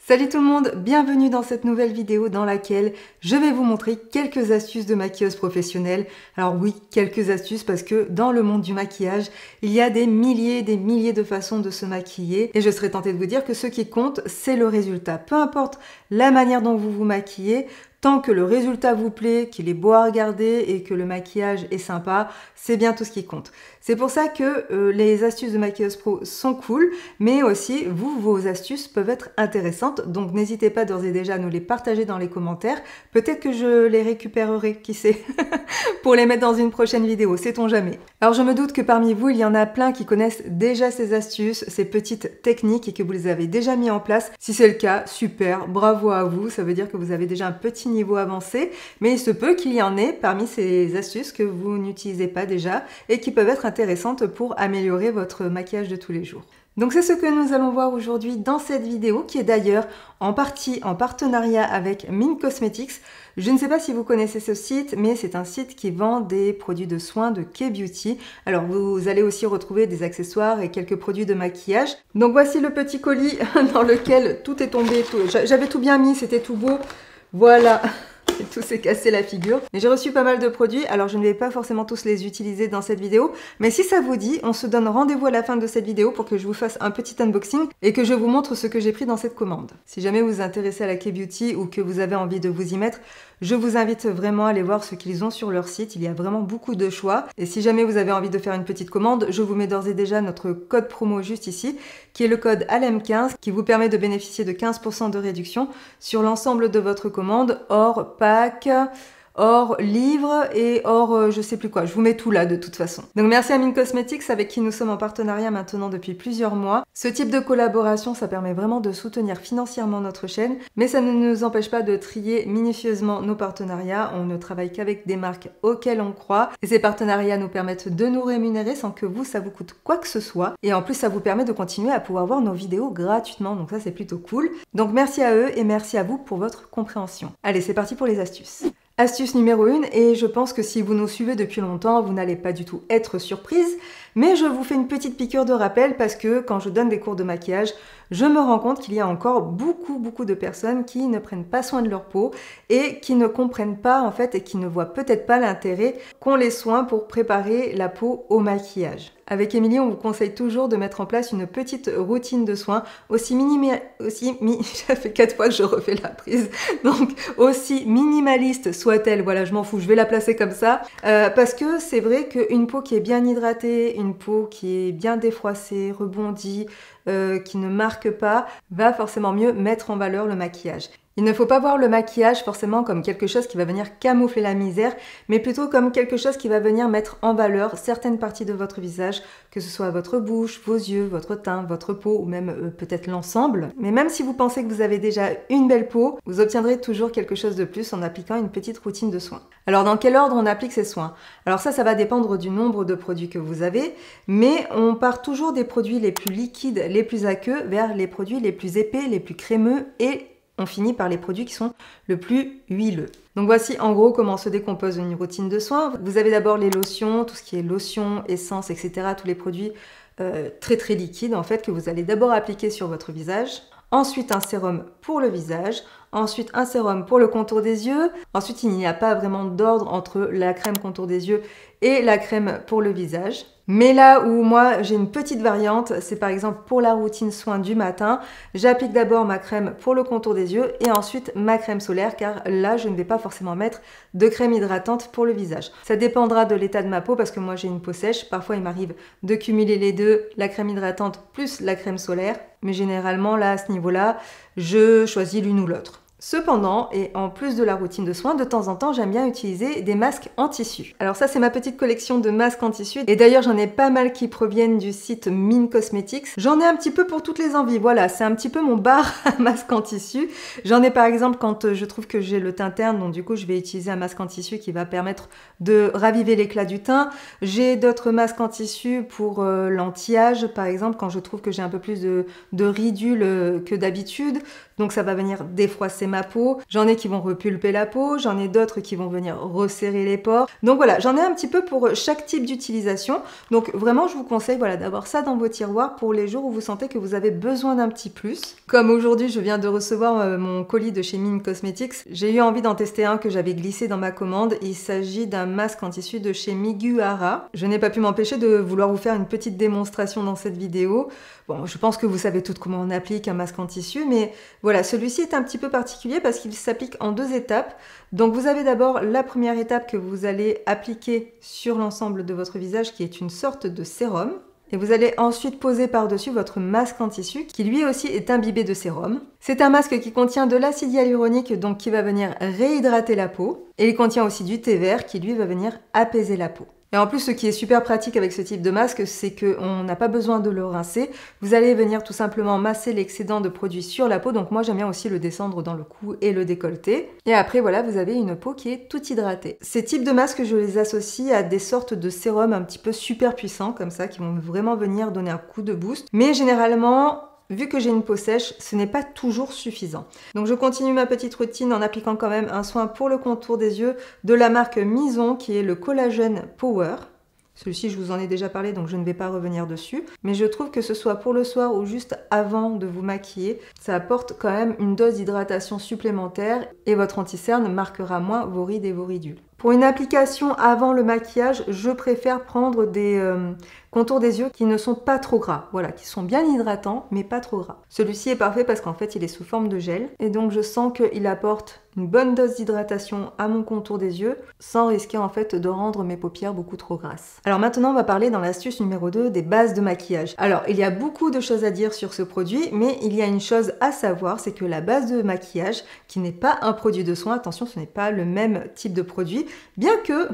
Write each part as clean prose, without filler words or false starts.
Salut tout le monde, bienvenue dans cette nouvelle vidéo dans laquelle je vais vous montrer quelques astuces de maquilleuse professionnelle. Alors oui, quelques astuces parce que dans le monde du maquillage, il y a des milliers de façons de se maquiller et je serais tentée de vous dire que ce qui compte, c'est le résultat. Peu importe la manière dont vous vous maquillez, tant que le résultat vous plaît, qu'il est beau à regarder et que le maquillage est sympa, c'est bien tout ce qui compte. C'est pour ça que les astuces de maquilleuse pro sont cool, mais aussi vos astuces peuvent être intéressantes. Donc n'hésitez pas d'ores et déjà à nous les partager dans les commentaires. Peut-être que je les récupérerai, qui sait, pour les mettre dans une prochaine vidéo, sait-on jamais. Alors je me doute que parmi vous, il y en a plein qui connaissent déjà ces astuces, ces petites techniques et que vous les avez déjà mis en place. Si c'est le cas, super, bravo à vous, ça veut dire que vous avez déjà un petit niveau avancé, mais il se peut qu'il y en ait parmi ces astuces que vous n'utilisez pas déjà et qui peuvent être intéressantes pour améliorer votre maquillage de tous les jours. Donc c'est ce que nous allons voir aujourd'hui dans cette vidéo qui est d'ailleurs en partie en partenariat avec Mint Cosmetics. Je ne sais pas si vous connaissez ce site, mais c'est un site qui vend des produits de soins de K-Beauty. Alors vous allez aussi retrouver des accessoires et quelques produits de maquillage. Donc voici le petit colis dans lequel tout est tombé. J'avais tout bien mis, c'était tout beau. Voilà. Tout s'est cassé la figure. Mais j'ai reçu pas mal de produits, alors je ne vais pas forcément tous les utiliser dans cette vidéo. Mais si ça vous dit, on se donne rendez-vous à la fin de cette vidéo pour que je vous fasse un petit unboxing et que je vous montre ce que j'ai pris dans cette commande. Si jamais vous vous intéressez à la K-Beauty ou que vous avez envie de vous y mettre, je vous invite vraiment à aller voir ce qu'ils ont sur leur site. Il y a vraiment beaucoup de choix. Et si jamais vous avez envie de faire une petite commande, je vous mets d'ores et déjà notre code promo juste ici, qui est le code ALEM15, qui vous permet de bénéficier de 15% de réduction sur l'ensemble de votre commande, hors pack, hors livre et hors je sais plus quoi. Je vous mets tout là de toute façon. Donc merci à Mint Cosmetics avec qui nous sommes en partenariat maintenant depuis plusieurs mois. Ce type de collaboration, ça permet vraiment de soutenir financièrement notre chaîne, mais ça ne nous empêche pas de trier minutieusement nos partenariats. On ne travaille qu'avec des marques auxquelles on croit et ces partenariats nous permettent de nous rémunérer sans que vous, ça vous coûte quoi que ce soit. Et en plus, ça vous permet de continuer à pouvoir voir nos vidéos gratuitement. Donc ça, c'est plutôt cool. Donc merci à eux et merci à vous pour votre compréhension. Allez, c'est parti pour les astuces. Astuce numéro 1, et je pense que si vous nous suivez depuis longtemps, vous n'allez pas du tout être surprise, mais je vous fais une petite piqûre de rappel parce que quand je donne des cours de maquillage, je me rends compte qu'il y a encore beaucoup de personnes qui ne prennent pas soin de leur peau et qui ne comprennent pas en fait et qui ne voient peut-être pas l'intérêt qu'ont les soins pour préparer la peau au maquillage. Avec Émilie, on vous conseille toujours de mettre en place une petite routine de soins ça fait 4 fois que je refais la prise, donc aussi minimaliste soit-elle, voilà, je m'en fous, je vais la placer comme ça, parce que c'est vrai qu'une peau qui est bien hydratée, une peau qui est bien défroissée, rebondie, qui ne marque pas, va forcément mieux mettre en valeur le maquillage. Il ne faut pas voir le maquillage forcément comme quelque chose qui va venir camoufler la misère, mais plutôt comme quelque chose qui va venir mettre en valeur certaines parties de votre visage, que ce soit votre bouche, vos yeux, votre teint, votre peau ou même peut-être l'ensemble. Mais même si vous pensez que vous avez déjà une belle peau, vous obtiendrez toujours quelque chose de plus en appliquant une petite routine de soins. Alors dans quel ordre on applique ces soins? Alors ça va dépendre du nombre de produits que vous avez, mais on part toujours des produits les plus liquides, les plus aqueux, vers les produits les plus épais, les plus crémeux et on finit par les produits qui sont le plus huileux. Donc voici en gros comment se décompose une routine de soins. Vous avez d'abord les lotions, tout ce qui est lotion, essence, etc. Tous les produits très liquides en fait que vous allez d'abord appliquer sur votre visage. Ensuite un sérum pour le visage. Ensuite un sérum pour le contour des yeux. Ensuite il n'y a pas vraiment d'ordre entre la crème contour des yeux et la crème pour le visage. Mais là où moi j'ai une petite variante, c'est par exemple pour la routine soin du matin, j'applique d'abord ma crème pour le contour des yeux et ensuite ma crème solaire car là je ne vais pas forcément mettre de crème hydratante pour le visage. Ça dépendra de l'état de ma peau parce que moi j'ai une peau sèche, parfois il m'arrive de cumuler les deux, la crème hydratante plus la crème solaire, mais généralement là à ce niveau-là, je choisis l'une ou l'autre. Cependant, et en plus de la routine de soins, de temps en temps, j'aime bien utiliser des masques en tissu. Alors ça, c'est ma petite collection de masques en tissu. Et d'ailleurs, j'en ai pas mal qui proviennent du site Mint Cosmetics. J'en ai un petit peu pour toutes les envies. Voilà, c'est un petit peu mon bar à masques en tissu. J'en ai par exemple quand je trouve que j'ai le teint terne, donc du coup, je vais utiliser un masque en tissu qui va permettre de raviver l'éclat du teint. J'ai d'autres masques en tissu pour l'anti-âge, par exemple, quand je trouve que j'ai un peu plus de ridules que d'habitude. Donc ça va venir défroisser ma peau, j'en ai qui vont repulper la peau, j'en ai d'autres qui vont venir resserrer les pores. Donc voilà, j'en ai un petit peu pour chaque type d'utilisation. Donc vraiment, je vous conseille voilà, d'avoir ça dans vos tiroirs pour les jours où vous sentez que vous avez besoin d'un petit plus. Comme aujourd'hui, je viens de recevoir mon colis de chez Mine Cosmetics, j'ai eu envie d'en tester un que j'avais glissé dans ma commande. Il s'agit d'un masque en tissu de chez Miguara. Je n'ai pas pu m'empêcher de vouloir vous faire une petite démonstration dans cette vidéo. Bon, je pense que vous savez toutes comment on applique un masque en tissu, mais voilà, celui-ci est un petit peu particulier parce qu'il s'applique en 2 étapes. Donc vous avez d'abord la première étape que vous allez appliquer sur l'ensemble de votre visage qui est une sorte de sérum. Et vous allez ensuite poser par-dessus votre masque en tissu qui lui aussi est imbibé de sérum. C'est un masque qui contient de l'acide hyaluronique donc qui va venir réhydrater la peau. Et il contient aussi du thé vert qui lui va venir apaiser la peau. Et en plus, ce qui est super pratique avec ce type de masque, c'est qu'on n'a pas besoin de le rincer. Vous allez venir tout simplement masser l'excédent de produit sur la peau. Donc moi, j'aime bien aussi le descendre dans le cou et le décolleté. Et après, voilà, vous avez une peau qui est toute hydratée. Ces types de masques, je les associe à des sortes de sérums un petit peu super puissants, comme ça, qui vont vraiment venir donner un coup de boost. Mais généralement, vu que j'ai une peau sèche, ce n'est pas toujours suffisant. Donc je continue ma petite routine en appliquant quand même un soin pour le contour des yeux de la marque Mison qui est le Collagen Power. Celui-ci, je vous en ai déjà parlé, donc je ne vais pas revenir dessus. Mais je trouve que ce soit pour le soir ou juste avant de vous maquiller, ça apporte quand même une dose d'hydratation supplémentaire et votre anti-cerne marquera moins vos rides et vos ridules. Pour une application avant le maquillage, je préfère prendre des contours des yeux qui ne sont pas trop gras. Voilà, qui sont bien hydratants, mais pas trop gras. Celui-ci est parfait parce qu'en fait, il est sous forme de gel. Et donc, je sens qu'il apporte une bonne dose d'hydratation à mon contour des yeux, sans risquer en fait de rendre mes paupières beaucoup trop grasses. Alors maintenant, on va parler dans l'astuce numéro 2 des bases de maquillage. Alors, il y a beaucoup de choses à dire sur ce produit, mais il y a une chose à savoir, c'est que la base de maquillage, qui n'est pas un produit de soin, attention, ce n'est pas le même type de produit, bien que,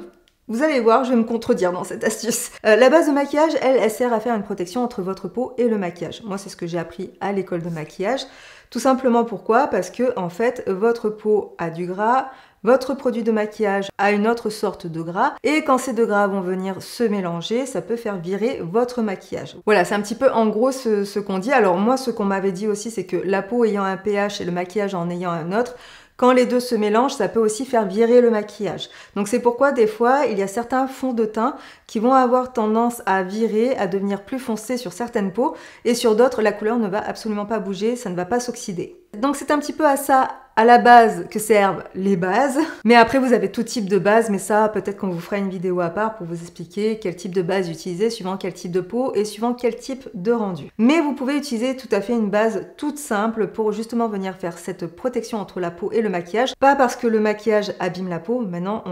vous allez voir, je vais me contredire dans cette astuce. La base de maquillage, elle sert à faire une protection entre votre peau et le maquillage. Moi, c'est ce que j'ai appris à l'école de maquillage. Tout simplement pourquoi? Parce que, en fait, votre peau a du gras, votre produit de maquillage a une autre sorte de gras, et quand ces 2 gras vont venir se mélanger, ça peut faire virer votre maquillage. Voilà, c'est un petit peu en gros ce qu'on dit. Alors moi, ce qu'on m'avait dit aussi, c'est que la peau ayant un pH et le maquillage en ayant un autre, quand les deux se mélangent, ça peut aussi faire virer le maquillage. Donc c'est pourquoi des fois, il y a certains fonds de teint qui vont avoir tendance à virer, à devenir plus foncés sur certaines peaux, et sur d'autres, la couleur ne va absolument pas bouger, ça ne va pas s'oxyder. Donc c'est un petit peu à ça, à la base, que servent les bases. Mais après, vous avez tout type de base, mais ça, peut-être qu'on vous fera une vidéo à part pour vous expliquer quel type de base utiliser, suivant quel type de peau et suivant quel type de rendu. Mais vous pouvez utiliser tout à fait une base toute simple pour justement venir faire cette protection entre la peau et le maquillage. Pas parce que le maquillage abîme la peau, maintenant,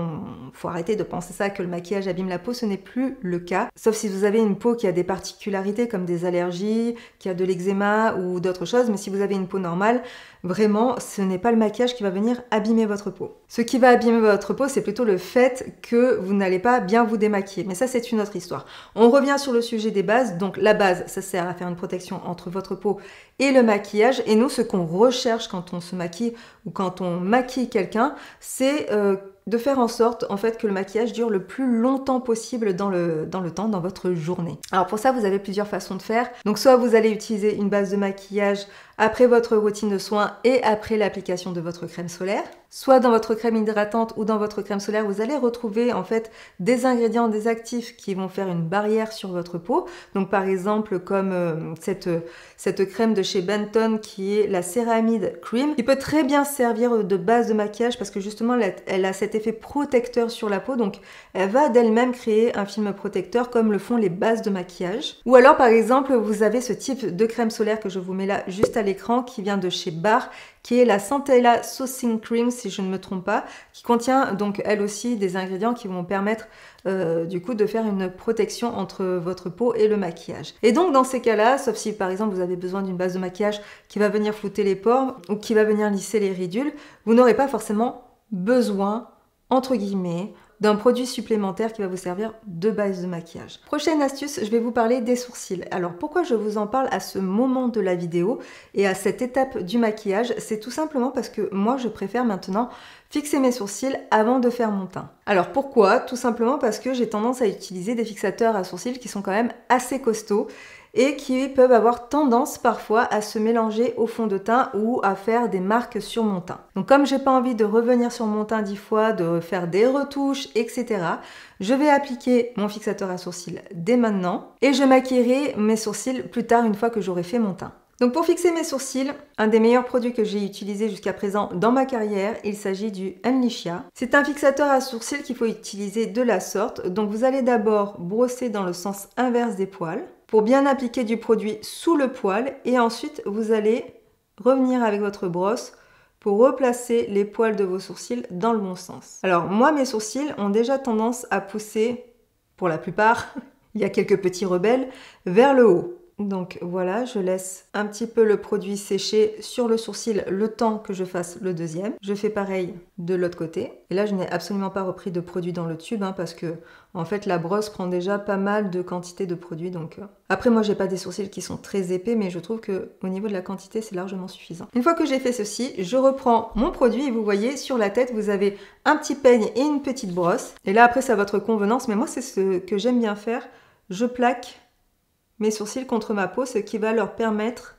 faut arrêter de penser ça, que le maquillage abîme la peau, ce n'est plus le cas. Sauf si vous avez une peau qui a des particularités comme des allergies, qui a de l'eczéma ou d'autres choses, mais si vous avez une peau normale, vraiment, ce n'est pas le maquillage qui va venir abîmer votre peau. Ce qui va abîmer votre peau, c'est plutôt le fait que vous n'allez pas bien vous démaquiller. Mais ça, c'est une autre histoire. On revient sur le sujet des bases. Donc la base, ça sert à faire une protection entre votre peau et le maquillage. Et nous, ce qu'on recherche quand on se maquille ou quand on maquille quelqu'un, c'est de faire en sorte en fait que le maquillage dure le plus longtemps possible dans le temps, dans votre journée. Alors pour ça, vous avez plusieurs façons de faire. Donc soit vous allez utiliser une base de maquillage après votre routine de soins et après l'application de votre crème solaire. Soit dans votre crème hydratante ou dans votre crème solaire, vous allez retrouver en fait des ingrédients, des actifs qui vont faire une barrière sur votre peau. Donc par exemple comme cette crème de chez Benton qui est la Céramide Cream, qui peut très bien servir de base de maquillage parce que justement elle a cet effet protecteur sur la peau, donc elle va d'elle-même créer un film protecteur comme le font les bases de maquillage. Ou alors par exemple vous avez ce type de crème solaire que je vous mets là juste à l'écran qui vient de chez Barre, qui est la Centella Soothing Cream si je ne me trompe pas, qui contient donc elle aussi des ingrédients qui vont permettre du coup de faire une protection entre votre peau et le maquillage. Et donc dans ces cas-là, sauf si par exemple vous avez besoin d'une base de maquillage qui va venir flouter les pores ou qui va venir lisser les ridules, vous n'aurez pas forcément besoin, entre guillemets, d'un produit supplémentaire qui va vous servir de base de maquillage. Prochaine astuce, je vais vous parler des sourcils. Alors pourquoi je vous en parle à ce moment de la vidéo et à cette étape du maquillage? C'est tout simplement parce que moi je préfère maintenant fixer mes sourcils avant de faire mon teint. Alors pourquoi? Tout simplement parce que j'ai tendance à utiliser des fixateurs à sourcils qui sont quand même assez costauds. et qui peuvent avoir tendance parfois à se mélanger au fond de teint ou à faire des marques sur mon teint. Donc comme j'ai pas envie de revenir sur mon teint 10 fois, de faire des retouches, etc., je vais appliquer mon fixateur à sourcils dès maintenant et je maquillerai mes sourcils plus tard une fois que j'aurai fait mon teint. Donc pour fixer mes sourcils, un des meilleurs produits que j'ai utilisé jusqu'à présent dans ma carrière, il s'agit du Unleashia. C'est un fixateur à sourcils qu'il faut utiliser de la sorte. Donc vous allez d'abord brosser dans le sens inverse des poils pour bien appliquer du produit sous le poil et ensuite vous allez revenir avec votre brosse pour replacer les poils de vos sourcils dans le bon sens. Alors moi mes sourcils ont déjà tendance à pousser, pour la plupart, il y a quelques petits rebelles, vers le haut. Donc voilà, je laisse un petit peu le produit sécher sur le sourcil le temps que je fasse le deuxième. Je fais pareil de l'autre côté. Et là, je n'ai absolument pas repris de produit dans le tube parce que en fait, la brosse prend déjà pas mal de quantité de produit. Donc après, moi, j'ai pas des sourcils qui sont très épais, mais je trouve que au niveau de la quantité, c'est largement suffisant. Une fois que j'ai fait ceci, je reprends mon produit et vous voyez sur la tête, vous avez un petit peigne et une petite brosse. Et là, après, c'est à votre convenance. Mais moi, c'est ce que j'aime bien faire. Je plaque mes sourcils contre ma peau, ce qui va leur permettre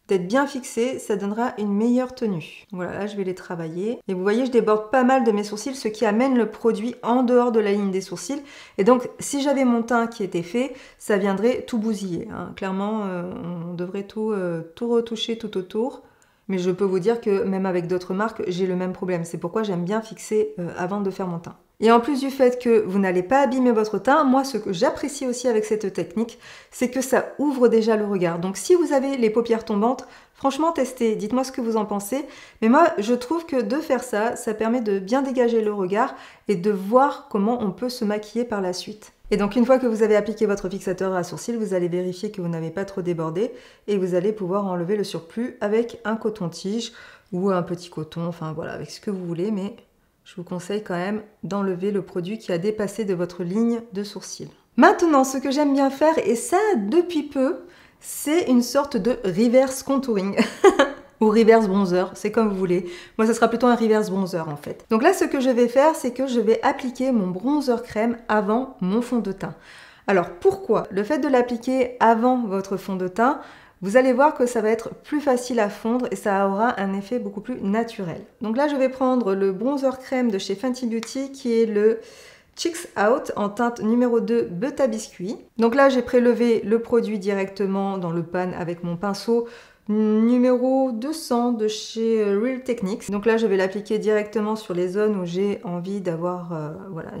d'être bien fixés, ça donnera une meilleure tenue. Voilà, là je vais les travailler. Et vous voyez, je déborde pas mal de mes sourcils, ce qui amène le produit en dehors de la ligne des sourcils. Et donc, si j'avais mon teint qui était fait, ça viendrait tout bousiller. Hein. Clairement, on devrait tout retoucher tout autour. Mais je peux vous dire que même avec d'autres marques, j'ai le même problème. C'est pourquoi j'aime bien fixer avant de faire mon teint. Et en plus du fait que vous n'allez pas abîmer votre teint, moi ce que j'apprécie aussi avec cette technique, c'est que ça ouvre déjà le regard. Donc si vous avez les paupières tombantes, franchement testez, dites-moi ce que vous en pensez. Mais moi je trouve que de faire ça, ça permet de bien dégager le regard et de voir comment on peut se maquiller par la suite. Et donc une fois que vous avez appliqué votre fixateur à sourcils, vous allez vérifier que vous n'avez pas trop débordé et vous allez pouvoir enlever le surplus avec un coton-tige ou un petit coton, enfin voilà, avec ce que vous voulez, mais je vous conseille quand même d'enlever le produit qui a dépassé de votre ligne de sourcils. Maintenant, ce que j'aime bien faire, et ça depuis peu, c'est une sorte de reverse contouring. Ou reverse bronzer, c'est comme vous voulez. Moi, ça sera plutôt un reverse bronzer en fait. Donc là, ce que je vais faire, c'est que je vais appliquer mon bronzer crème avant mon fond de teint. Alors pourquoi? Le fait de l'appliquer avant votre fond de teint, vous allez voir que ça va être plus facile à fondre et ça aura un effet beaucoup plus naturel. Donc là, je vais prendre le bronzer crème de chez Fenty Beauty qui est le Cheeks Out en teinte numéro 2 Beta Biscuit. Donc là, j'ai prélevé le produit directement dans le pan avec mon pinceau numéro 200 de chez Real Techniques. Donc là, je vais l'appliquer directement sur les zones où j'ai envie d'avoir voilà,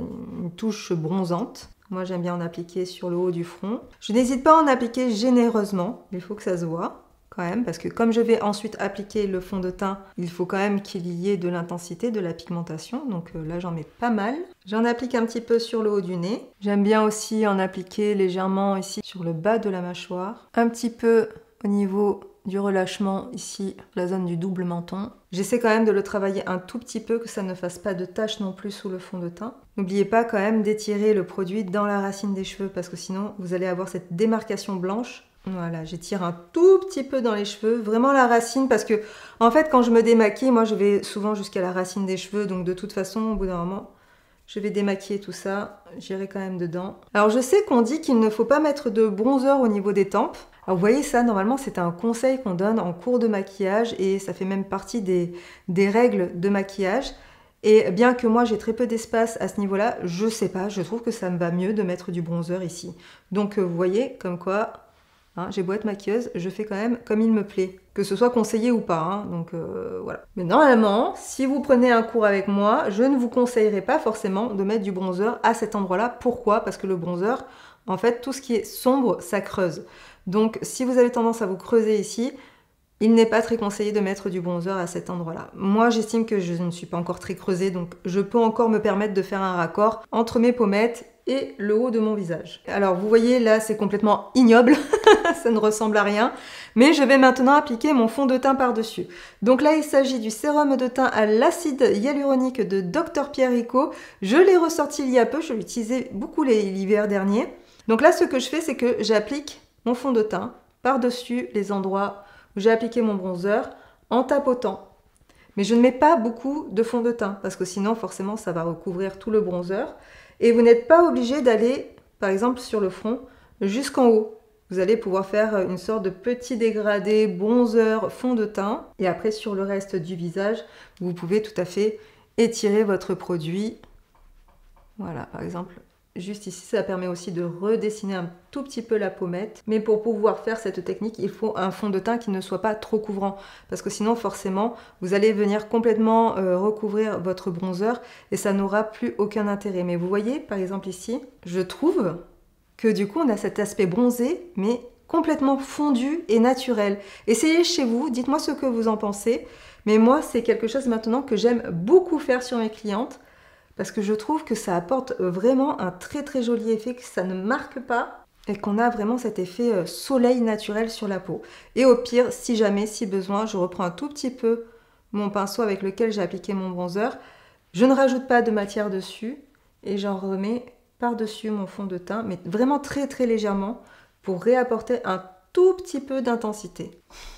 une touche bronzante. Moi, j'aime bien en appliquer sur le haut du front. Je n'hésite pas à en appliquer généreusement. Il faut que ça se voit quand même, parce que comme je vais ensuite appliquer le fond de teint, il faut quand même qu'il y ait de l'intensité, de la pigmentation. Donc là, j'en mets pas mal. J'en applique un petit peu sur le haut du nez. J'aime bien aussi en appliquer légèrement ici sur le bas de la mâchoire. Un petit peu au niveau du relâchement ici, la zone du double menton. J'essaie quand même de le travailler un tout petit peu, que ça ne fasse pas de taches non plus sous le fond de teint. N'oubliez pas quand même d'étirer le produit dans la racine des cheveux parce que sinon vous allez avoir cette démarcation blanche. Voilà, j'étire un tout petit peu dans les cheveux, vraiment la racine parce que en fait quand je me démaquille, moi je vais souvent jusqu'à la racine des cheveux, donc de toute façon au bout d'un moment je vais démaquiller tout ça, j'irai quand même dedans. Alors je sais qu'on dit qu'il ne faut pas mettre de bronzer au niveau des tempes. Alors vous voyez ça, normalement c'est un conseil qu'on donne en cours de maquillage et ça fait même partie des règles de maquillage. Et bien que moi j'ai très peu d'espace à ce niveau-là, je sais pas, je trouve que ça me va mieux de mettre du bronzer ici. Donc vous voyez comme quoi, hein, j'ai beau être maquilleuse, je fais quand même comme il me plaît. Que ce soit conseillé ou pas, hein, donc voilà. Mais normalement, si vous prenez un cours avec moi, je ne vous conseillerais pas forcément de mettre du bronzer à cet endroit-là. Pourquoi? Parce que le bronzer, en fait, tout ce qui est sombre, ça creuse. Donc si vous avez tendance à vous creuser ici, il n'est pas très conseillé de mettre du bronzer à cet endroit-là. Moi, j'estime que je ne suis pas encore très creusée, donc je peux encore me permettre de faire un raccord entre mes pommettes et le haut de mon visage. Alors, vous voyez, là, c'est complètement ignoble, ça ne ressemble à rien, mais je vais maintenant appliquer mon fond de teint par-dessus. Donc là, il s'agit du sérum de teint à l'acide hyaluronique de Dr Pierre Rico. Je l'ai ressorti il y a peu, je l'utilisais beaucoup l'hiver dernier. Donc là, ce que je fais, c'est que j'applique mon fond de teint par-dessus les endroits où j'ai appliqué mon bronzer en tapotant. Mais je ne mets pas beaucoup de fond de teint parce que sinon forcément ça va recouvrir tout le bronzer et vous n'êtes pas obligé d'aller par exemple sur le front jusqu'en haut. vous allez pouvoir faire une sorte de petit dégradé bronzer fond de teint. Et après, sur le reste du visage, vous pouvez tout à fait étirer votre produit. Voilà, par exemple, juste ici, ça permet aussi de redessiner un tout petit peu la pommette. Mais pour pouvoir faire cette technique, il faut un fond de teint qui ne soit pas trop couvrant. Parce que sinon, forcément, vous allez venir complètement recouvrir votre bronzer et ça n'aura plus aucun intérêt. Mais vous voyez, par exemple ici, je trouve que du coup, on a cet aspect bronzé, mais complètement fondu et naturel. Essayez chez vous, dites-moi ce que vous en pensez. Mais moi, c'est quelque chose maintenant que j'aime beaucoup faire sur mes clientes, parce que je trouve que ça apporte vraiment un très très joli effet, que ça ne marque pas, et qu'on a vraiment cet effet soleil naturel sur la peau. Et au pire, si jamais, si besoin, je reprends un tout petit peu mon pinceau avec lequel j'ai appliqué mon bronzer. Je ne rajoute pas de matière dessus, et j'en remets par-dessus mon fond de teint, mais vraiment très très légèrement pour réapporter un tout petit peu d'intensité.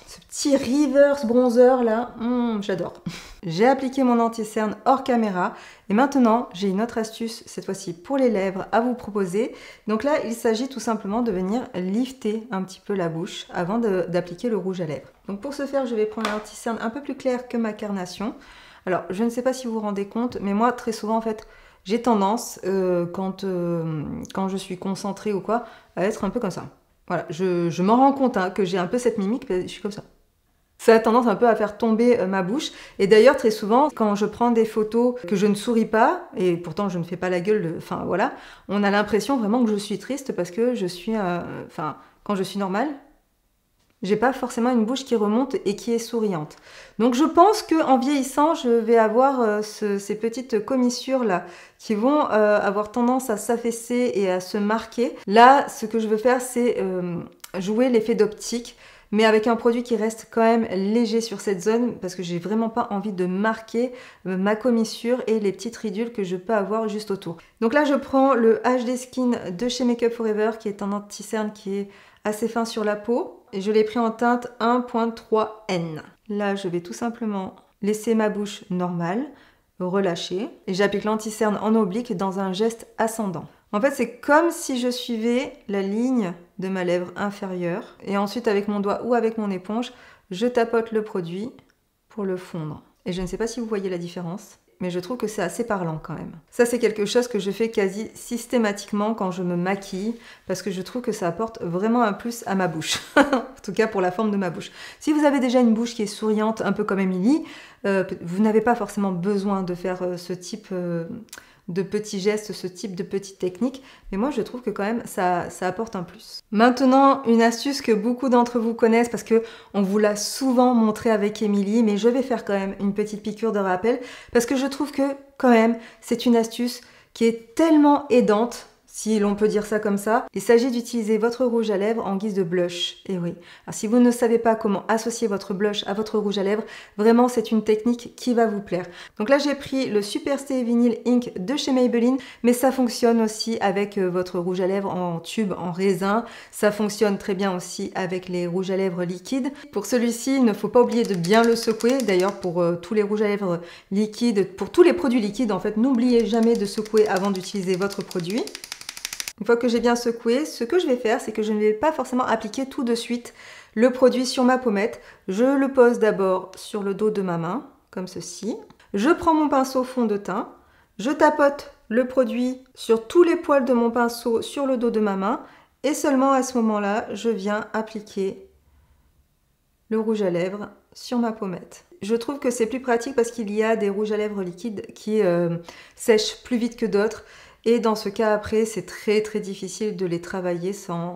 Ce petit reverse bronzer là, j'adore. J'ai appliqué mon anti-cerne hors caméra et maintenant j'ai une autre astuce, cette fois-ci pour les lèvres, à vous proposer. Donc là, il s'agit tout simplement de venir lifter un petit peu la bouche avant d'appliquer le rouge à lèvres. Donc pour ce faire, je vais prendre un anti-cerne un peu plus clair que ma carnation. Alors, je ne sais pas si vous vous rendez compte, mais moi, très souvent, en fait, j'ai tendance, quand je suis concentrée ou quoi, à être un peu comme ça. Voilà, je m'en rends compte hein, que j'ai un peu cette mimique, je suis comme ça. Ça a tendance un peu à faire tomber ma bouche. Et d'ailleurs, très souvent, quand je prends des photos que je ne souris pas, et pourtant je ne fais pas la gueule, enfin voilà, on a l'impression vraiment que je suis triste parce que je suis, quand je suis normale, j'ai pas forcément une bouche qui remonte et qui est souriante. Donc je pense qu'en vieillissant, je vais avoir ces petites commissures là qui vont avoir tendance à s'affaisser et à se marquer. Là, ce que je veux faire, c'est jouer l'effet d'optique, mais avec un produit qui reste quand même léger sur cette zone parce que j'ai vraiment pas envie de marquer ma commissure et les petites ridules que je peux avoir juste autour. Donc là, je prends le HD Skin de chez Make Up For Ever qui est un anti-cerne qui est assez fin sur la peau. Et je l'ai pris en teinte 1.3N. Là, je vais tout simplement laisser ma bouche normale, relâcher. Et j'applique l'anti-cerne en oblique dans un geste ascendant. En fait, c'est comme si je suivais la ligne de ma lèvre inférieure. Et ensuite, avec mon doigt ou avec mon éponge, je tapote le produit pour le fondre. Et je ne sais pas si vous voyez la différence, mais je trouve que c'est assez parlant quand même. Ça, c'est quelque chose que je fais quasi systématiquement quand je me maquille, parce que je trouve que ça apporte vraiment un plus à ma bouche. En tout cas, pour la forme de ma bouche. Si vous avez déjà une bouche qui est souriante, un peu comme Émilie, vous n'avez pas forcément besoin de faire ce type de petits gestes, ce type de petites techniques, mais moi je trouve que quand même ça apporte un plus. Maintenant, une astuce que beaucoup d'entre vous connaissent parce que on vous l'a souvent montré avec Émilie, mais je vais faire quand même une petite piqûre de rappel parce que je trouve que quand même c'est une astuce qui est tellement aidante, si l'on peut dire ça comme ça. Il s'agit d'utiliser votre rouge à lèvres en guise de blush. Et oui, alors si vous ne savez pas comment associer votre blush à votre rouge à lèvres, vraiment c'est une technique qui va vous plaire. Donc là j'ai pris le Super Stay Vinyl Ink de chez Maybelline, mais ça fonctionne aussi avec votre rouge à lèvres en tube, en raisin. Ça fonctionne très bien aussi avec les rouges à lèvres liquides. Pour celui-ci, il ne faut pas oublier de bien le secouer. D'ailleurs pour tous les rouges à lèvres liquides, pour tous les produits liquides en fait, n'oubliez jamais de secouer avant d'utiliser votre produit. Une fois que j'ai bien secoué, ce que je vais faire, c'est que je ne vais pas forcément appliquer tout de suite le produit sur ma pommette. Je le pose d'abord sur le dos de ma main, comme ceci. Je prends mon pinceau fond de teint, je tapote le produit sur tous les poils de mon pinceau sur le dos de ma main et seulement à ce moment-là, je viens appliquer le rouge à lèvres sur ma pommette. Je trouve que c'est plus pratique parce qu'il y a des rouges à lèvres liquides qui sèchent plus vite que d'autres. Et dans ce cas, après, c'est très très difficile de les travailler sans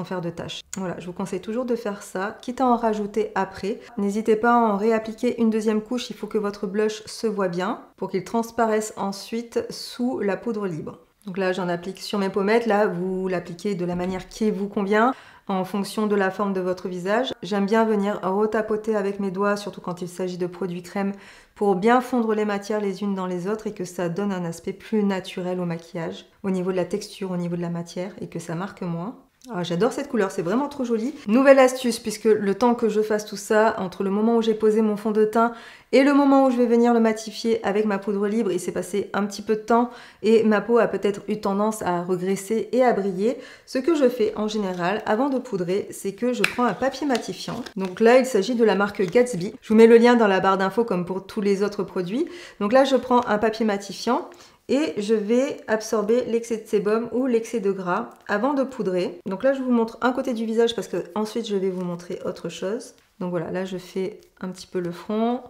faire de taches. Voilà, je vous conseille toujours de faire ça, quitte à en rajouter après. N'hésitez pas à en réappliquer une deuxième couche, il faut que votre blush se voit bien pour qu'il transparaisse ensuite sous la poudre libre. Donc là, j'en applique sur mes pommettes. Là, vous l'appliquez de la manière qui vous convient, en fonction de la forme de votre visage. J'aime bien venir retapoter avec mes doigts, surtout quand il s'agit de produits crème, pour bien fondre les matières les unes dans les autres et que ça donne un aspect plus naturel au maquillage, au niveau de la texture, au niveau de la matière, et que ça marque moins. Ah, j'adore cette couleur, c'est vraiment trop joli. Nouvelle astuce, puisque le temps que je fasse tout ça, entre le moment où j'ai posé mon fond de teint et le moment où je vais venir le matifier avec ma poudre libre, il s'est passé un petit peu de temps et ma peau a peut-être eu tendance à regresser et à briller. Ce que je fais en général avant de poudrer, c'est que je prends un papier matifiant. Donc là, il s'agit de la marque Gatsby. Je vous mets le lien dans la barre d'infos comme pour tous les autres produits. Donc là, je prends un papier matifiant et je vais absorber l'excès de sébum ou l'excès de gras avant de poudrer. Donc là, je vous montre un côté du visage parce que ensuite je vais vous montrer autre chose. Donc voilà, là je fais un petit peu le front,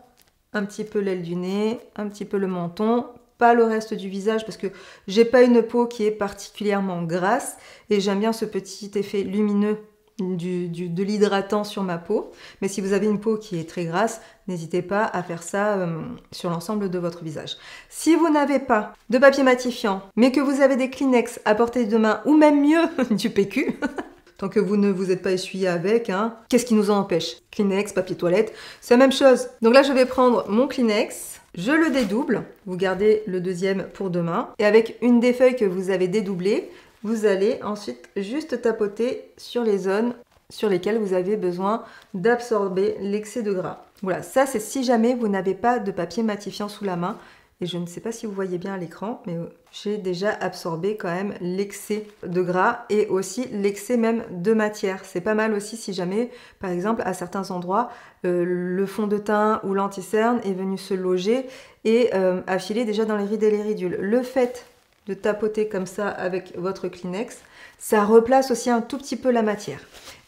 un petit peu l'aile du nez, un petit peu le menton, pas le reste du visage parce que j'ai pas une peau qui est particulièrement grasse et j'aime bien ce petit effet lumineux de l'hydratant sur ma peau. Mais si vous avez une peau qui est très grasse, n'hésitez pas à faire ça sur l'ensemble de votre visage. Si vous n'avez pas de papier matifiant, mais que vous avez des Kleenex à portée de main, ou même mieux, du PQ, tant que vous ne vous êtes pas essuyé avec, hein, qu'est-ce qui nous en empêche? Kleenex, papier toilette, c'est la même chose. Donc là, je vais prendre mon Kleenex, je le dédouble, vous gardez le deuxième pour demain, et avec une des feuilles que vous avez dédoublées, vous allez ensuite juste tapoter sur les zones sur lesquelles vous avez besoin d'absorber l'excès de gras. Voilà, ça c'est si jamais vous n'avez pas de papier matifiant sous la main. Et je ne sais pas si vous voyez bien à l'écran, mais j'ai déjà absorbé quand même l'excès de gras et aussi l'excès même de matière. C'est pas mal aussi si jamais, par exemple, à certains endroits, le fond de teint ou l'anti-cerne est venu se loger et a filé déjà dans les rides et les ridules. Le fait de tapoter comme ça avec votre Kleenex, ça replace aussi un tout petit peu la matière.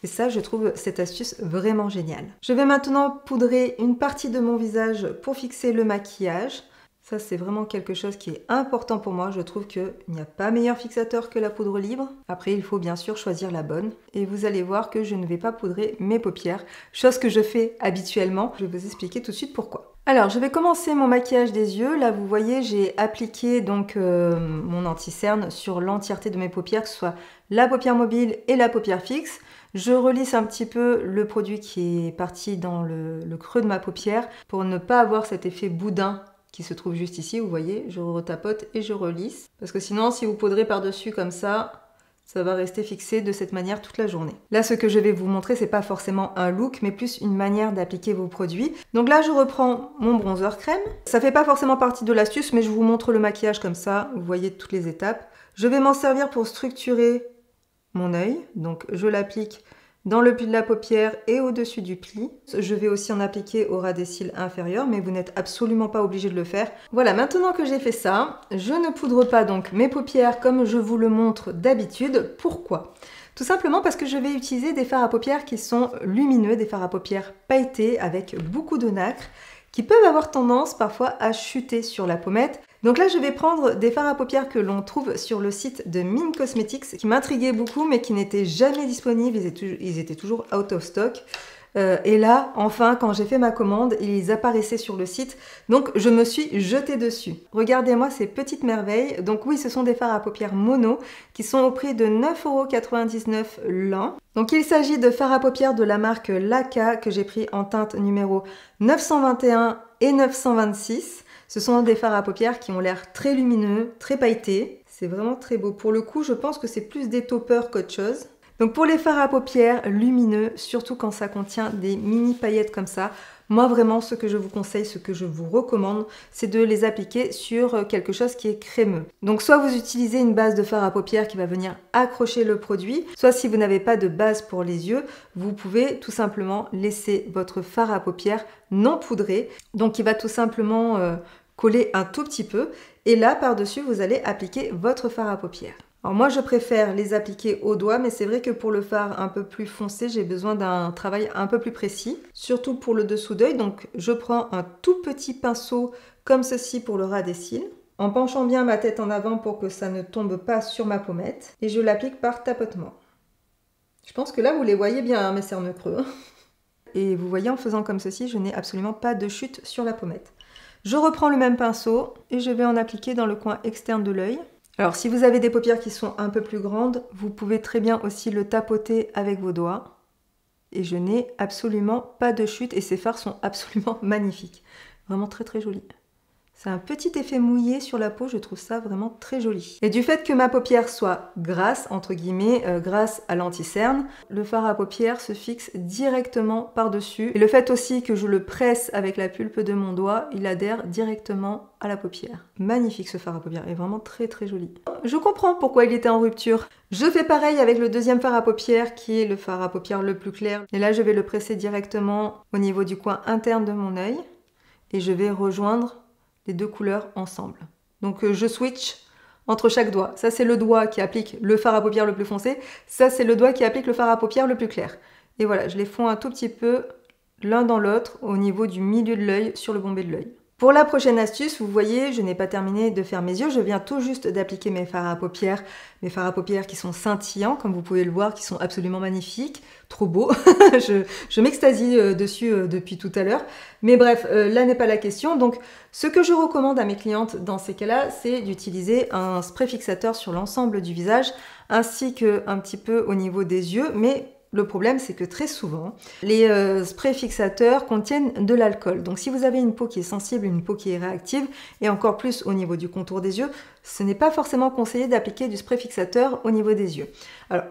Et ça, je trouve cette astuce vraiment géniale. Je vais maintenant poudrer une partie de mon visage pour fixer le maquillage. Ça, c'est vraiment quelque chose qui est important pour moi. Je trouve qu'il n'y a pas meilleur fixateur que la poudre libre. Après, il faut bien sûr choisir la bonne. Et vous allez voir que je ne vais pas poudrer mes paupières, chose que je fais habituellement. Je vais vous expliquer tout de suite pourquoi. Alors, je vais commencer mon maquillage des yeux. Là, vous voyez, j'ai appliqué donc mon anti-cerne sur l'entièreté de mes paupières, que ce soit la paupière mobile et la paupière fixe. Je relisse un petit peu le produit qui est parti dans le creux de ma paupière pour ne pas avoir cet effet boudin qui se trouve juste ici. Vous voyez, je retapote et je relisse. Parce que sinon, si vous poudrez par-dessus comme ça va rester fixé de cette manière toute la journée. Là, ce que je vais vous montrer, c'est pas forcément un look, mais plus une manière d'appliquer vos produits. Donc là, je reprends mon bronzer crème. Ça fait pas forcément partie de l'astuce, mais je vous montre le maquillage comme ça. Vous voyez toutes les étapes. Je vais m'en servir pour structurer mon œil. Donc, je l'applique dans le pli de la paupière et au-dessus du pli. Je vais aussi en appliquer au ras des cils inférieurs, mais vous n'êtes absolument pas obligé de le faire. Voilà, maintenant que j'ai fait ça, je ne poudre pas donc mes paupières comme je vous le montre d'habitude. Pourquoi ? Tout simplement parce que je vais utiliser des fards à paupières qui sont lumineux, des fards à paupières pailletés avec beaucoup de nacre, qui peuvent avoir tendance parfois à chuter sur la pommette. Donc là, je vais prendre des fards à paupières que l'on trouve sur le site de Mine Cosmetics, qui m'intriguaient beaucoup, mais qui n'étaient jamais disponibles, ils étaient toujours out of stock. Et là, enfin, quand j'ai fait ma commande, ils apparaissaient sur le site, donc je me suis jetée dessus. Regardez-moi ces petites merveilles. Donc oui, ce sont des fards à paupières mono, qui sont au prix de 9,99 € l'un. Donc il s'agit de fards à paupières de la marque Laca, que j'ai pris en teinte numéro 921 et 926. Ce sont des fards à paupières qui ont l'air très lumineux, très pailletés. C'est vraiment très beau. Pour le coup, je pense que c'est plus des toppers qu'autre chose. Donc pour les fards à paupières lumineux, surtout quand ça contient des mini paillettes comme ça, moi vraiment ce que je vous conseille, ce que je vous recommande, c'est de les appliquer sur quelque chose qui est crémeux. Donc soit vous utilisez une base de fard à paupières qui va venir accrocher le produit, soit si vous n'avez pas de base pour les yeux, vous pouvez tout simplement laisser votre fard à paupières non poudré, donc il va tout simplement coller un tout petit peu, et là par-dessus vous allez appliquer votre fard à paupières. Alors moi je préfère les appliquer au doigt, mais c'est vrai que pour le fard un peu plus foncé, j'ai besoin d'un travail un peu plus précis, surtout pour le dessous d'œil. Donc je prends un tout petit pinceau comme ceci pour le ras des cils, en penchant bien ma tête en avant pour que ça ne tombe pas sur ma pommette, et je l'applique par tapotement. Je pense que là vous les voyez bien, hein, mes cernes creux. Et vous voyez, en faisant comme ceci, je n'ai absolument pas de chute sur la pommette. Je reprends le même pinceau et je vais en appliquer dans le coin externe de l'œil. Alors si vous avez des paupières qui sont un peu plus grandes, vous pouvez très bien aussi le tapoter avec vos doigts. Et je n'ai absolument pas de chute et ces fards sont absolument magnifiques. Vraiment très très jolis. C'est un petit effet mouillé sur la peau, je trouve ça vraiment très joli. Et du fait que ma paupière soit grasse, entre guillemets, grâce à l'anti-cerne, le fard à paupières se fixe directement par-dessus. Et le fait aussi que je le presse avec la pulpe de mon doigt, il adhère directement à la paupière. Magnifique ce fard à paupières, il est vraiment très très joli. Je comprends pourquoi il était en rupture. Je fais pareil avec le deuxième fard à paupières qui est le fard à paupières le plus clair. Et là je vais le presser directement au niveau du coin interne de mon œil et je vais rejoindre les deux couleurs ensemble. Donc je switch entre chaque doigt. Ça c'est le doigt qui applique le fard à paupières le plus foncé, ça c'est le doigt qui applique le fard à paupières le plus clair. Et voilà, je les fonds un tout petit peu l'un dans l'autre au niveau du milieu de l'œil sur le bombé de l'œil. Pour la prochaine astuce, vous voyez, je n'ai pas terminé de faire mes yeux, je viens tout juste d'appliquer mes fards à paupières qui sont scintillants, comme vous pouvez le voir, qui sont absolument magnifiques, trop beaux. je m'extasie dessus depuis tout à l'heure. Mais bref, là n'est pas la question. Donc, ce que je recommande à mes clientes dans ces cas-là, c'est d'utiliser un spray fixateur sur l'ensemble du visage, ainsi qu'un petit peu au niveau des yeux, mais le problème, c'est que très souvent, les sprays fixateurs contiennent de l'alcool. Donc si vous avez une peau qui est sensible, une peau qui est réactive, et encore plus au niveau du contour des yeux, ce n'est pas forcément conseillé d'appliquer du spray fixateur au niveau des yeux. Alors,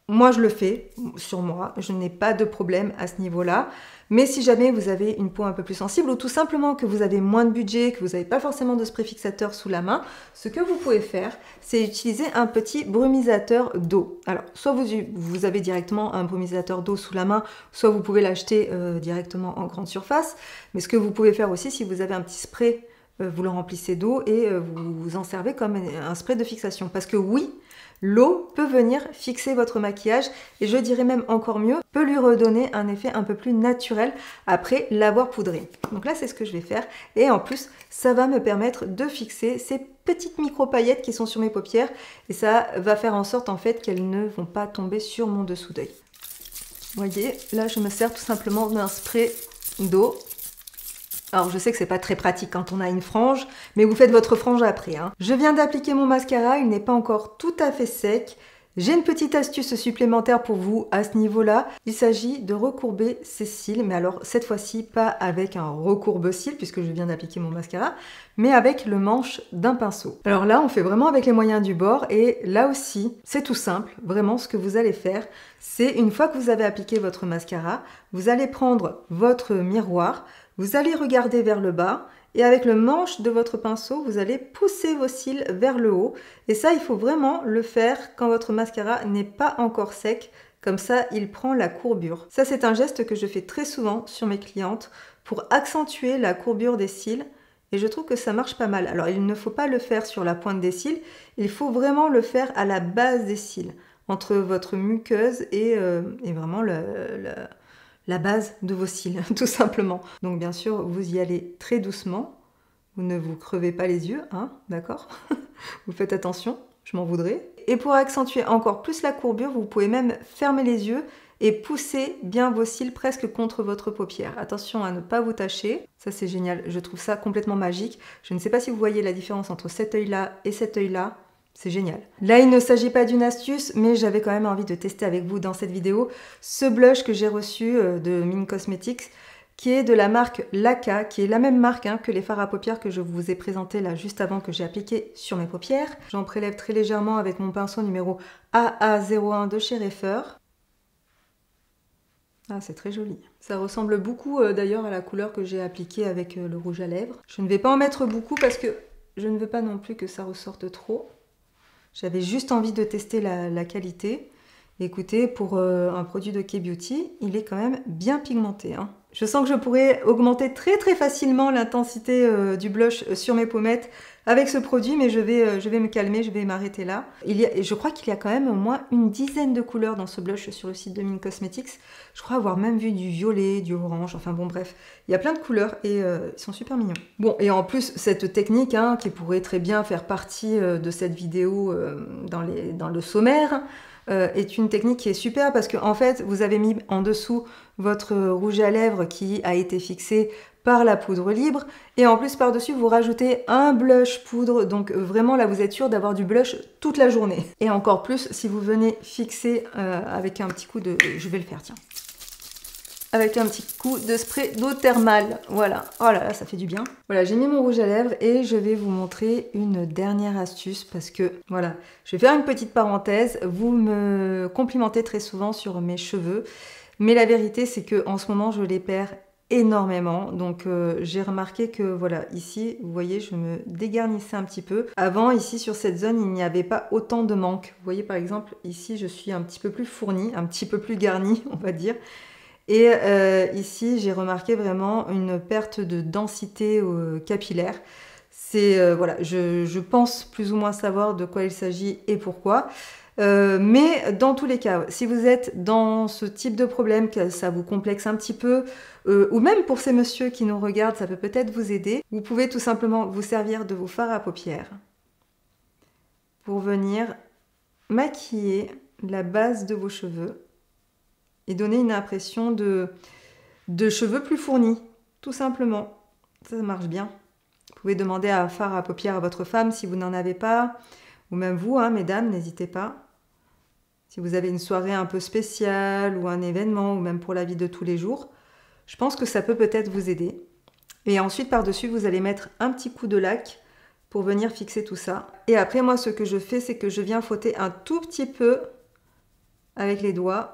moi je le fais sur moi, je n'ai pas de problème à ce niveau-là. Mais si jamais vous avez une peau un peu plus sensible ou tout simplement que vous avez moins de budget, que vous n'avez pas forcément de spray fixateur sous la main, ce que vous pouvez faire, c'est utiliser un petit brumisateur d'eau. Alors, soit vous avez directement un brumisateur d'eau sous la main, soit vous pouvez l'acheter directement en grande surface. Mais ce que vous pouvez faire aussi, si vous avez un petit spray, vous le remplissez d'eau et vous vous en servez comme un spray de fixation. Parce que oui, l'eau peut venir fixer votre maquillage et je dirais même encore mieux, peut lui redonner un effet un peu plus naturel après l'avoir poudré. Donc là, c'est ce que je vais faire. Et en plus, ça va me permettre de fixer ces petites micro-paillettes qui sont sur mes paupières et ça va faire en sorte en fait qu'elles ne vont pas tomber sur mon dessous d'œil. Vous voyez, là, je me sers tout simplement d'un spray d'eau. Alors je sais que c'est pas très pratique quand on a une frange, mais vous faites votre frange après. Hein. Je viens d'appliquer mon mascara, il n'est pas encore tout à fait sec. J'ai une petite astuce supplémentaire pour vous à ce niveau-là. Il s'agit de recourber ses cils, mais alors cette fois-ci pas avec un recourbe-cils puisque je viens d'appliquer mon mascara, mais avec le manche d'un pinceau. Alors là, on fait vraiment avec les moyens du bord et là aussi, c'est tout simple. Vraiment, ce que vous allez faire, c'est une fois que vous avez appliqué votre mascara, vous allez prendre votre miroir, vous allez regarder vers le bas et avec le manche de votre pinceau, vous allez pousser vos cils vers le haut. Et ça, il faut vraiment le faire quand votre mascara n'est pas encore sec. Comme ça, il prend la courbure. Ça, c'est un geste que je fais très souvent sur mes clientes pour accentuer la courbure des cils. Et je trouve que ça marche pas mal. Alors, il ne faut pas le faire sur la pointe des cils. Il faut vraiment le faire à la base des cils, entre votre muqueuse et vraiment la base de vos cils, tout simplement. Donc bien sûr, vous y allez très doucement. Vous ne vous crevez pas les yeux, hein, d'accord? Vous faites attention, je m'en voudrais. Et pour accentuer encore plus la courbure, vous pouvez même fermer les yeux et pousser bien vos cils presque contre votre paupière. Attention à ne pas vous tacher. Ça, c'est génial. Je trouve ça complètement magique. Je ne sais pas si vous voyez la différence entre cet œil-là et cet œil-là. C'est génial. Là, il ne s'agit pas d'une astuce, mais j'avais quand même envie de tester avec vous dans cette vidéo ce blush que j'ai reçu de Mine Cosmetics, qui est de la marque Laka, qui est la même marque que les fards à paupières que je vous ai présenté là juste avant que j'ai appliqué sur mes paupières. J'en prélève très légèrement avec mon pinceau numéro AA01 de chez Reifer. Ah, c'est très joli. Ça ressemble beaucoup d'ailleurs à la couleur que j'ai appliquée avec le rouge à lèvres. Je ne vais pas en mettre beaucoup parce que je ne veux pas non plus que ça ressorte trop. J'avais juste envie de tester la qualité. Écoutez, pour un produit de K-Beauty, il est quand même bien pigmenté. Hein. Je sens que je pourrais augmenter très facilement l'intensité du blush sur mes pommettes avec ce produit, mais je vais me calmer, je vais m'arrêter là. Je crois qu'il y a quand même au moins une dizaine de couleurs dans ce blush sur le site de Mine Cosmetics. Je crois avoir même vu du violet, du orange, enfin bon bref. Il y a plein de couleurs et ils sont super mignons. Bon, et en plus, cette technique qui pourrait très bien faire partie de cette vidéo dans le sommaire, est une technique qui est super parce que en fait vous avez mis en dessous votre rouge à lèvres qui a été fixé par la poudre libre et en plus par dessus vous rajoutez un blush poudre, donc vraiment là vous êtes sûr d'avoir du blush toute la journée et encore plus si vous venez fixer avec un petit coup de... je vais le faire, tiens. avec un petit coup de spray d'eau thermale. Voilà, oh là là, ça fait du bien. Voilà, j'ai mis mon rouge à lèvres et je vais vous montrer une dernière astuce parce que, voilà, je vais faire une petite parenthèse. Vous me complimentez très souvent sur mes cheveux, mais la vérité, c'est que en ce moment, je les perds énormément. Donc, j'ai remarqué que, voilà, ici, vous voyez, je me dégarnissais un petit peu. Avant, ici, sur cette zone, il n'y avait pas autant de manque. Vous voyez, par exemple, ici, je suis un petit peu plus fournie, un petit peu plus garnie, on va dire. Et ici, j'ai remarqué vraiment une perte de densité capillaire. C'est voilà, je pense plus ou moins savoir de quoi il s'agit et pourquoi. Mais dans tous les cas, si vous êtes dans ce type de problème, que ça vous complexe un petit peu, ou même pour ces messieurs qui nous regardent, ça peut peut-être vous aider. Vous pouvez tout simplement vous servir de vos fards à paupières pour venir maquiller la base de vos cheveux et donner une impression de cheveux plus fournis, tout simplement. Ça marche bien. Vous pouvez demander un fard à paupières à votre femme si vous n'en avez pas, ou même vous, hein, mesdames, n'hésitez pas. Si vous avez une soirée un peu spéciale, ou un événement, ou même pour la vie de tous les jours, je pense que ça peut peut-être vous aider. Et ensuite, par-dessus, vous allez mettre un petit coup de lac pour venir fixer tout ça. Et après, moi, ce que je fais, c'est que je viens frotter un tout petit peu avec les doigts,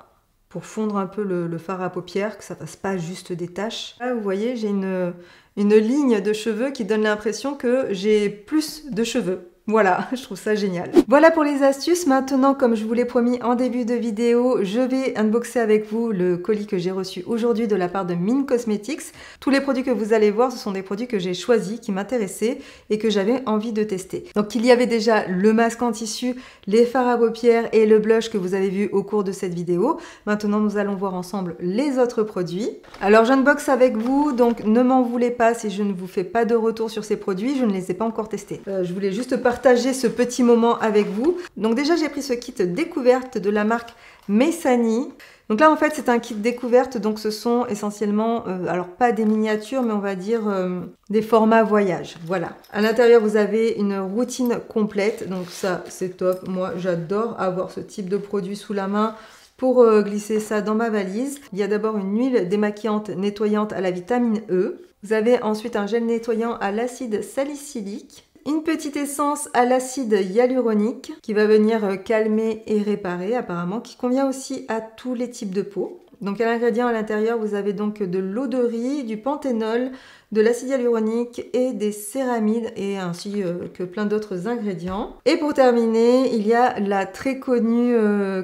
pour fondre un peu le fard à paupières, que ça fasse pas juste des taches. Là, vous voyez, j'ai une ligne de cheveux qui donne l'impression que j'ai plus de cheveux. Voilà, je trouve ça génial. Voilà pour les astuces. Maintenant, comme je vous l'ai promis en début de vidéo, je vais unboxer avec vous le colis que j'ai reçu aujourd'hui de la part de Mine Cosmetics. Tous les produits que vous allez voir, ce sont des produits que j'ai choisis, qui m'intéressaient et que j'avais envie de tester. Donc, il y avait déjà le masque en tissu, les fards à paupières et le blush que vous avez vu au cours de cette vidéo. Maintenant, nous allons voir ensemble les autres produits. Alors, j'unbox avec vous, donc ne m'en voulez pas si je ne vous fais pas de retour sur ces produits. Je ne les ai pas encore testés. Je voulais juste partager ce petit moment avec vous. Donc déjà, j'ai pris ce kit découverte de la marque Messani. Donc là, en fait, c'est un kit découverte, donc ce sont essentiellement, alors pas des miniatures, mais on va dire des formats voyage. Voilà. À l'intérieur, vous avez une routine complète, donc ça, c'est top. Moi, j'adore avoir ce type de produit sous la main pour glisser ça dans ma valise. Il y a d'abord une huile démaquillante nettoyante à la vitamine E. Vous avez ensuite un gel nettoyant à l'acide salicylique. Une petite essence à l'acide hyaluronique qui va venir calmer et réparer apparemment, qui convient aussi à tous les types de peau. Donc à l'ingrédient à l'intérieur, vous avez donc de l'eau de riz, du panthénol, de l'acide hyaluronique et des céramides et ainsi que plein d'autres ingrédients. Et pour terminer, il y a la très connue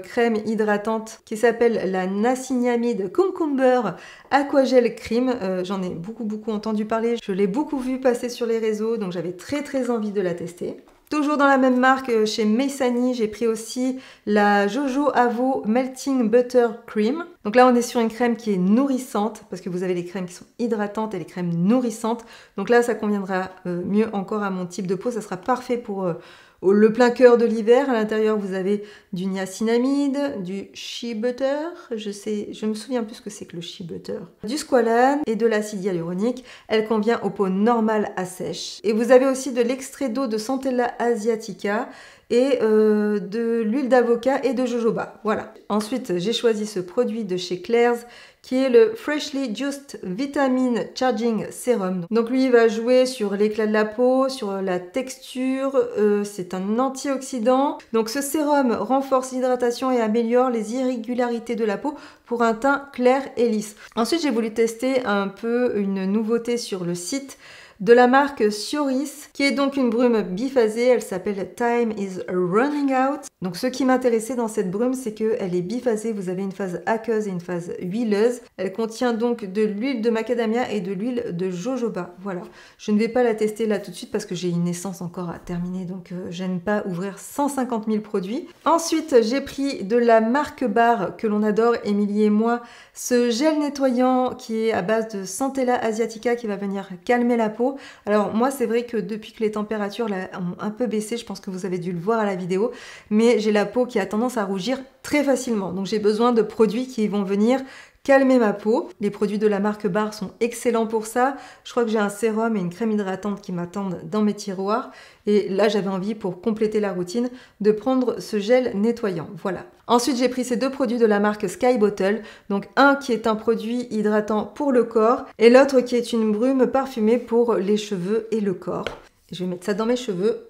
crème hydratante qui s'appelle la Niacinamide Cucumber Aquagel Cream. J'en ai beaucoup entendu parler, je l'ai beaucoup vu passer sur les réseaux, donc j'avais très envie de la tester. Toujours dans la même marque, chez Messani, j'ai pris aussi la Jojo Avo Melting Butter Cream. Donc là, on est sur une crème qui est nourrissante, parce que vous avez les crèmes qui sont hydratantes et les crèmes nourrissantes. Donc là, ça conviendra mieux encore à mon type de peau. Ça sera parfait pour le plein cœur de l'hiver. À l'intérieur, vous avez du niacinamide, du shea butter, je me souviens plus ce que c'est que le shea butter, du squalane et de l'acide hyaluronique. Elle convient aux peaux normales à sèche. Et vous avez aussi de l'extrait d'eau de Centella asiatica et de l'huile d'avocat et de jojoba. Voilà. Ensuite, j'ai choisi ce produit de chez Claire's qui est le Freshly Juiced Vitamin Charging Serum. Donc lui, il va jouer sur l'éclat de la peau, sur la texture, c'est un antioxydant. Donc ce sérum renforce l'hydratation et améliore les irrégularités de la peau pour un teint clair et lisse. Ensuite, j'ai voulu tester un peu une nouveauté sur le site de la marque Sioris, qui est donc une brume biphasée. Elle s'appelle Time is Running Out. Donc ce qui m'intéressait dans cette brume, c'est qu'elle est biphasée. Vous avez une phase aqueuse et une phase huileuse. Elle contient donc de l'huile de macadamia et de l'huile de jojoba. Voilà. Je ne vais pas la tester là tout de suite parce que j'ai une essence encore à terminer, donc j'aime pas ouvrir 150 000 produits. Ensuite, j'ai pris de la marque Barre que l'on adore, Émilie et moi, ce gel nettoyant qui est à base de Centella asiatica qui va venir calmer la peau. Alors moi, c'est vrai que depuis que les températures là, ont un peu baissé, je pense que vous avez dû le voir à la vidéo, mais j'ai la peau qui a tendance à rougir très facilement. Donc j'ai besoin de produits qui vont venir calmer ma peau. Les produits de la marque Barre sont excellents pour ça. Je crois que j'ai un sérum et une crème hydratante qui m'attendent dans mes tiroirs. Et là, j'avais envie, pour compléter la routine, de prendre ce gel nettoyant. Voilà. Ensuite, j'ai pris ces deux produits de la marque Sky Bottle. Donc un qui est un produit hydratant pour le corps et l'autre qui est une brume parfumée pour les cheveux et le corps. Je vais mettre ça dans mes cheveux.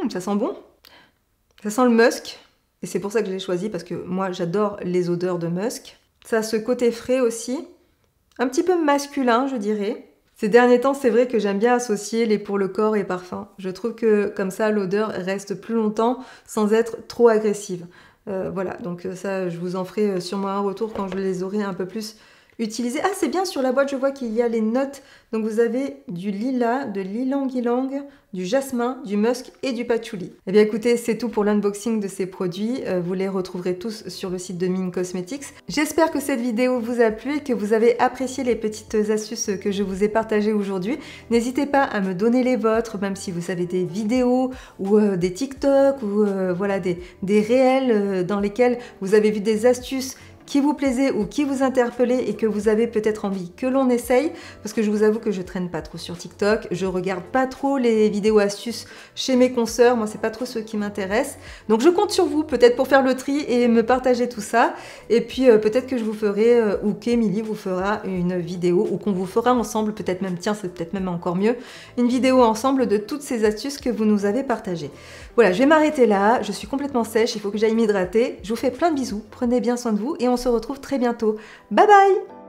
Ça sent bon. Ça sent le musk. Et c'est pour ça que je l'ai choisi, parce que moi, j'adore les odeurs de musk. Ça a ce côté frais aussi. Un petit peu masculin, je dirais. Ces derniers temps, c'est vrai que j'aime bien associer les pour le corps et parfums. Je trouve que comme ça, l'odeur reste plus longtemps sans être trop agressive. Voilà, donc ça, je vous en ferai sûrement un retour quand je les aurai un peu plus utilisés. Ah, c'est bien, sur la boîte, je vois qu'il y a les notes. Donc vous avez du lilas, de l'ilang-ilang, du jasmin, du musk et du patchouli. Eh bien écoutez, c'est tout pour l'unboxing de ces produits. Vous les retrouverez tous sur le site de Ming Cosmetics. J'espère que cette vidéo vous a plu et que vous avez apprécié les petites astuces que je vous ai partagées aujourd'hui. N'hésitez pas à me donner les vôtres, même si vous avez des vidéos ou des TikTok ou voilà, des réels dans lesquels vous avez vu des astuces qui vous plaisait ou qui vous interpellait et que vous avez peut-être envie que l'on essaye, parce que je vous avoue que je traîne pas trop sur TikTok, je regarde pas trop les vidéos astuces chez mes consoeurs, moi c'est pas trop ce qui m'intéresse, donc je compte sur vous peut-être pour faire le tri et me partager tout ça, et puis peut-être que je vous ferai, ou qu'Emilie vous fera une vidéo, ou qu'on vous fera ensemble, peut-être même, tiens c'est peut-être même encore mieux, une vidéo ensemble de toutes ces astuces que vous nous avez partagées. Voilà, je vais m'arrêter là, je suis complètement sèche, il faut que j'aille m'hydrater, je vous fais plein de bisous, prenez bien soin de vous et on se retrouve très bientôt. Bye bye!